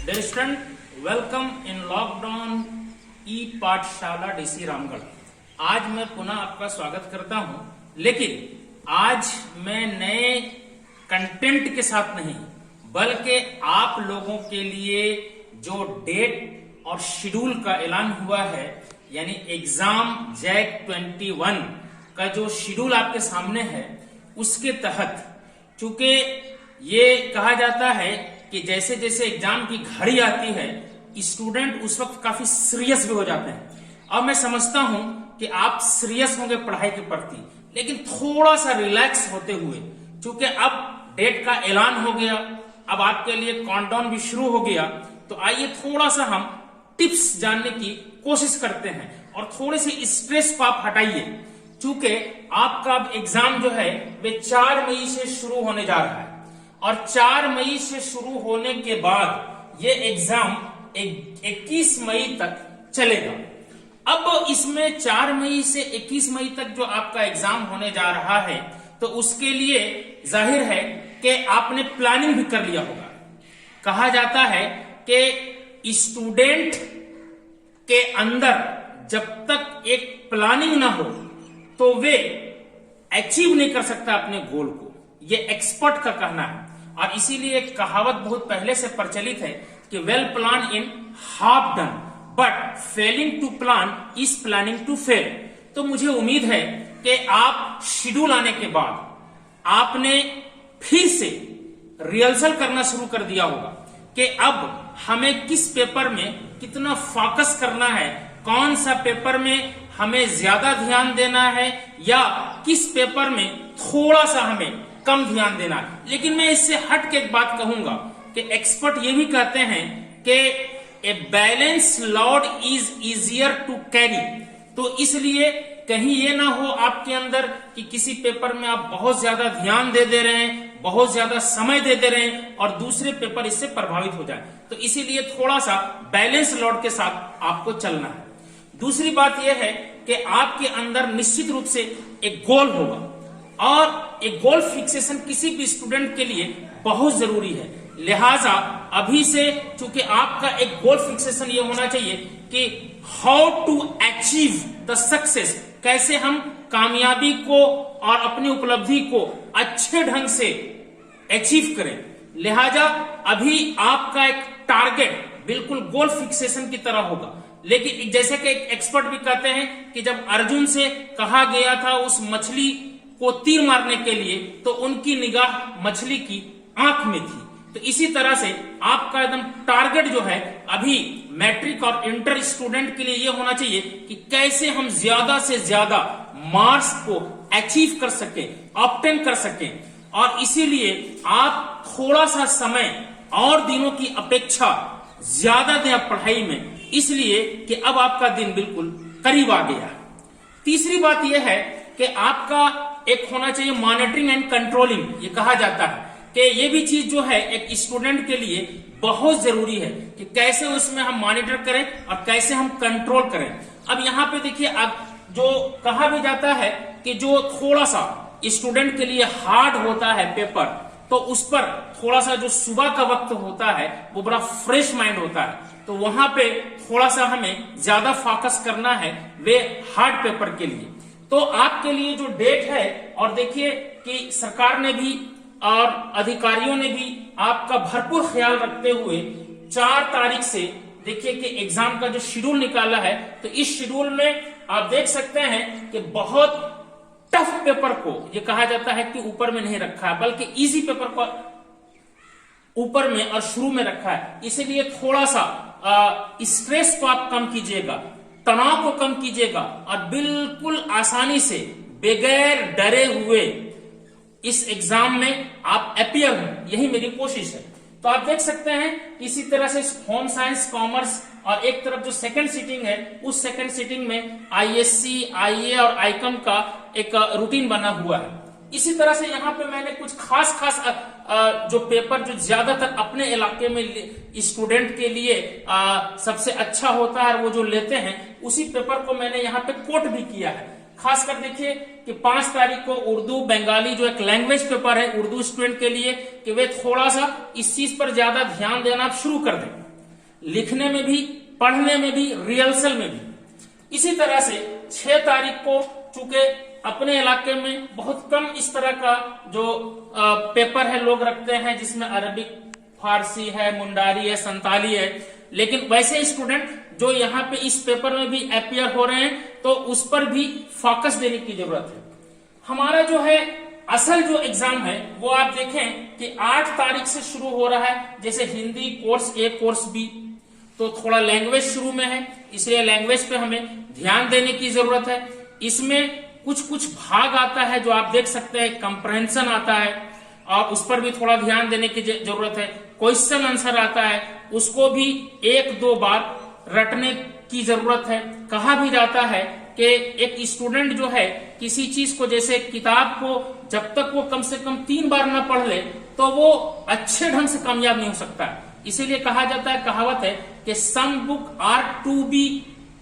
Dear student, welcome in lockdown e पाठशाला DC Ramgarh. आज मैं पुनः आपका स्वागत करता हूं, लेकिन आज मैं नए कंटेंट के साथ नहीं बल्कि आप लोगों के लिए जो डेट और शेड्यूल का ऐलान हुआ है, यानी एग्जाम जैक 21 का जो शेड्यूल आपके सामने है, उसके तहत चूंकि ये कहा जाता है कि जैसे जैसे एग्जाम की घड़ी आती है स्टूडेंट उस वक्त काफी सीरियस भी हो जाते हैं। अब मैं समझता हूं कि आप सीरियस होंगे पढ़ाई के प्रति, लेकिन थोड़ा सा रिलैक्स होते हुए, क्योंकि अब डेट का ऐलान हो गया, अब आपके लिए काउंटडाउन भी शुरू हो गया, तो आइए थोड़ा सा हम टिप्स जानने की कोशिश करते हैं और थोड़े से स्ट्रेस को आप हटाइए। चूंकि आपका अब एग्जाम जो है वे 4 मई से शुरू होने जा रहा है और 4 मई से शुरू होने के बाद ये एग्जाम 21 मई तक चलेगा। अब इसमें 4 मई से 21 मई तक जो आपका एग्जाम होने जा रहा है, तो उसके लिए जाहिर है कि आपने प्लानिंग भी कर लिया होगा। कहा जाता है कि स्टूडेंट के अंदर जब तक एक प्लानिंग ना हो तो वे अचीव नहीं कर सकता अपने गोल को, ये एक्सपर्ट का कहना है। और इसीलिए एक कहावत बहुत पहले से प्रचलित है कि well plan in half done, but failing to plan is planning to fail. तो मुझे उम्मीद है कि आप शेड्यूल आने के बाद आपने फिर से रिहर्सल करना शुरू कर दिया होगा कि अब हमें किस पेपर में कितना फोकस करना है, कौन सा पेपर में हमें ज्यादा ध्यान देना है या किस पेपर में थोड़ा सा हमें कम ध्यान देना है। लेकिन मैं इससे हट के एक बात कहूंगा कि एक्सपर्ट ये भी कहते हैं कि a balance load is easier to carry. तो इसलिए कहीं ये ना हो आपके अंदर कि किसी पेपर में आप बहुत ज्यादा ध्यान दे रहे हैं, बहुत ज्यादा समय दे रहे हैं और दूसरे पेपर इससे प्रभावित हो जाए। तो इसीलिए थोड़ा सा बैलेंस लोड के साथ आपको चलना है। दूसरी बात यह है कि आपके अंदर निश्चित रूप से एक गोल होगा और एक गोल फिक्सेशन किसी भी स्टूडेंट के लिए बहुत जरूरी है। लिहाजा अभी से चूंकि आपका एक गोल फिक्सेशन ये होना चाहिए कि how to achieve the success, कैसे हम कामयाबी को और अपनी उपलब्धि को अच्छे ढंग से अचीव करें। लिहाजा अभी आपका एक टारगेट बिल्कुल गोल फिक्सेशन की तरह होगा। लेकिन जैसे कि एक एक्सपर्ट भी कहते हैं कि जब अर्जुन से कहा गया था उस मछली को तीर मारने के लिए, तो उनकी निगाह मछली की आंख में थी। तो इसी तरह से आपका एकदम टारगेट जो है अभी मैट्रिक और इंटर स्टूडेंट के लिए यह होना चाहिए कि कैसे हम ज्यादा से ज्यादा मार्क्स को अचीव कर सके, ऑब्टेन कर सके। और इसीलिए आप थोड़ा सा समय और दिनों की अपेक्षा ज्यादा दें पढ़ाई में, इसलिए कि अब आपका दिन बिल्कुल करीब आ गया। तीसरी बात यह है कि आपका एक होना चाहिए मॉनिटरिंग एंड कंट्रोलिंग। ये कहा जाता है कि ये भी चीज जो है एक स्टूडेंट के लिए बहुत जरूरी है कि कैसे उसमें हम मॉनिटर करें और कैसे हम कंट्रोल करें। अब यहाँ पे देखिए, जो कहा भी जाता है कि जो थोड़ा सा स्टूडेंट के लिए हार्ड होता है पेपर, तो उस पर थोड़ा सा जो सुबह का वक्त होता है वो बड़ा फ्रेश माइंड होता है, तो वहां पे थोड़ा सा हमें ज्यादा फोकस करना है वे हार्ड पेपर के लिए। तो आपके लिए जो डेट है, और देखिए कि सरकार ने भी और अधिकारियों ने भी आपका भरपूर ख्याल रखते हुए 4 तारीख से देखिए कि एग्जाम का जो शेड्यूल निकाला है, तो इस शेड्यूल में आप देख सकते हैं कि बहुत टफ पेपर को ये कहा जाता है कि ऊपर में नहीं रखा है, बल्कि इजी पेपर को ऊपर में और शुरू में रखा है। इसीलिए थोड़ा सा स्ट्रेस को आप कम कीजिएगा, तनाव को कम कीजिएगा और बिल्कुल आसानी से बगैर डरे हुए इस एग्जाम में आप अपीयर हो, यही मेरी कोशिश है। तो आप देख सकते हैं इसी तरह से होम साइंस, कॉमर्स और एक तरफ जो सेकंड सीटिंग है, उस सेकंड सीटिंग में आईएससी, आईए और आईकॉम का एक रूटीन बना हुआ है। इसी तरह से यहाँ पे मैंने कुछ खास जो पेपर जो ज्यादातर अपने इलाके में स्टूडेंट के लिए सबसे अच्छा होता है वो जो लेते हैं, उसी पेपर को मैंने यहाँ पे कोट भी किया है। खासकर देखिए कि 5 तारीख को उर्दू बंगाली जो एक लैंग्वेज पेपर है उर्दू स्टूडेंट के लिए, कि वे थोड़ा सा इस चीज पर ज्यादा ध्यान देना आप शुरू कर दें। लिखने में भी, पढ़ने में भी, रिहर्सल में भी। इसी तरह से 6 तारीख को चूंकि अपने इलाके में बहुत कम इस तरह का जो पेपर है लोग रखते हैं, जिसमें अरबिक, फारसी है, मुंडारी है, संताली है, लेकिन वैसे स्टूडेंट जो यहाँ पे इस पेपर में भी अपीयर हो रहे हैं तो उस पर भी फोकस देने की जरूरत है। हमारा जो है असल जो एग्जाम है वो आप देखें कि 8 तारीख से शुरू हो रहा है। जैसे हिंदी कोर्स ए, कोर्स बी, तो थोड़ा लैंग्वेज शुरू में है, इसलिए लैंग्वेज पे हमें ध्यान देने की जरूरत है। इसमें कुछ भाग आता है जो आप देख सकते हैं, कंप्रहेंशन आता है और उस पर भी थोड़ा ध्यान देने की जरूरत है। क्वेश्चन आंसर आता है, उसको भी 1-2 बार रटने की जरूरत है। कहा भी जाता है कि एक स्टूडेंट जो है किसी चीज को, जैसे किताब को जब तक वो कम से कम 3 बार ना पढ़ ले तो वो अच्छे ढंग से कामयाब नहीं हो सकता। इसीलिए कहा जाता है, कहावत है कि some book are to be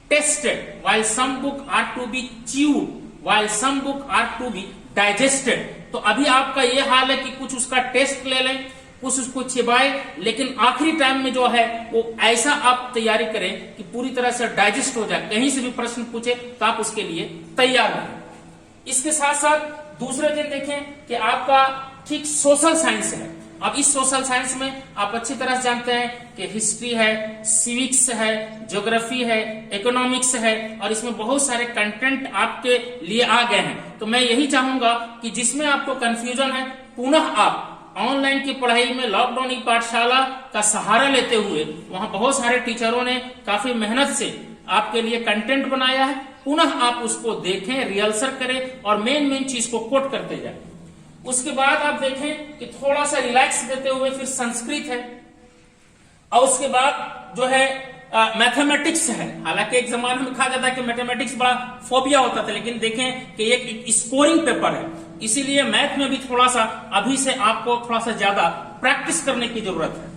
tested while some book are to be chewed while some book are to be digested। तो अभी आपका ये हाल है कि कुछ उसका टेस्ट ले लें, कुछ उसको चिबाए, लेकिन आखिरी टाइम में जो है वो ऐसा आप तैयारी करें कि पूरी तरह से डाइजेस्ट हो जाए। कहीं से भी प्रश्न पूछे तो आप उसके लिए तैयार रहें। इसके साथ साथ दूसरे दिन देखें कि आपका ठीक सोशल साइंस है। अब इस सोशल साइंस में आप अच्छी तरह से जानते हैं कि हिस्ट्री है, सिविक्स है, ज्योग्राफी है, इकोनॉमिक्स है और इसमें बहुत सारे कंटेंट आपके लिए आ गए हैं। तो मैं यही चाहूंगा कि जिसमें आपको कंफ्यूजन है, पुनः आप ऑनलाइन की पढ़ाई में लॉकडाउन ई पाठशाला का सहारा लेते हुए, वहां बहुत सारे टीचरों ने काफी मेहनत से आपके लिए कंटेंट बनाया है, पुनः आप उसको देखें, रिहर्सल करें और मेन चीज को कोट करते जाए। उसके बाद आप देखें कि थोड़ा सा रिलैक्स देते हुए फिर संस्कृत है और उसके बाद जो है मैथमेटिक्स है। हालांकि एक जमाने में कहा जाता है कि मैथमेटिक्स बड़ा फोबिया होता था, लेकिन देखें कि एक स्कोरिंग पेपर है, इसीलिए मैथ में भी थोड़ा सा अभी से आपको थोड़ा सा ज्यादा प्रैक्टिस करने की जरूरत है,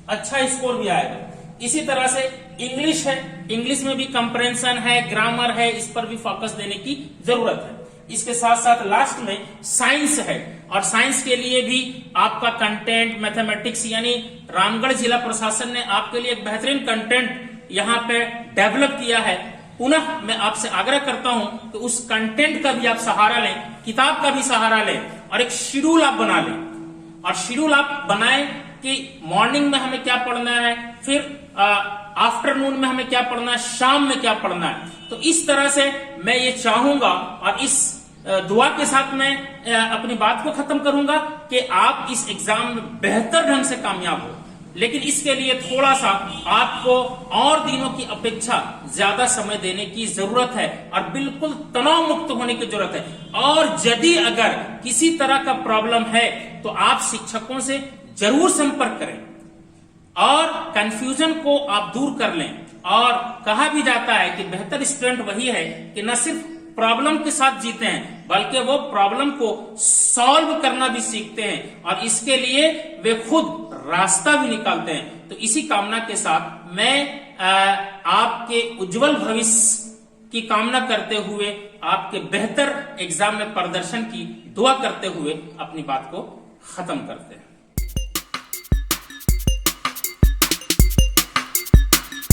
अच्छा स्कोर भी आएगा। इसी तरह से इंग्लिश है, इंग्लिश में भी कंप्रहेंशन है, ग्रामर है, इस पर भी फोकस देने की जरूरत है। इसके साथ साथ लास्ट में साइंस है और साइंस के लिए भी आपका कंटेंट मैथमेटिक्स, यानी रामगढ़ जिला प्रशासन ने आपके लिए एक बेहतरीन कंटेंट यहाँ पे डेवलप किया है। पुनः मैं आपसे आग्रह करता हूं कि उस कंटेंट का भी आप सहारा लें, किताब का भी सहारा लें और एक शेड्यूल आप बना लें। और शेड्यूल आप बनाएं कि मॉर्निंग में हमें क्या पढ़ना है, फिर आफ्टरनून में हमें क्या पढ़ना है, शाम में क्या पढ़ना है। तो इस तरह से मैं ये चाहूंगा और इस दुआ के साथ मैं अपनी बात को खत्म करूंगा कि आप इस एग्जाम में बेहतर ढंग से कामयाब हो। लेकिन इसके लिए थोड़ा सा आपको और दिनों की अपेक्षा ज्यादा समय देने की जरूरत है और बिल्कुल तनाव मुक्त होने की जरूरत है। और यदि अगर किसी तरह का प्रॉब्लम है तो आप शिक्षकों से जरूर संपर्क करें और कंफ्यूजन को आप दूर कर लें। और कहा भी जाता है कि बेहतर स्टूडेंट वही है कि न सिर्फ प्रॉब्लम के साथ जीते हैं बल्कि वो प्रॉब्लम को सॉल्व करना भी सीखते हैं और इसके लिए वे खुद रास्ता भी निकालते हैं। तो इसी कामना के साथ मैं आपके उज्जवल भविष्य की कामना करते हुए, आपके बेहतर एग्जाम में प्रदर्शन की दुआ करते हुए अपनी बात को खत्म करते हैं।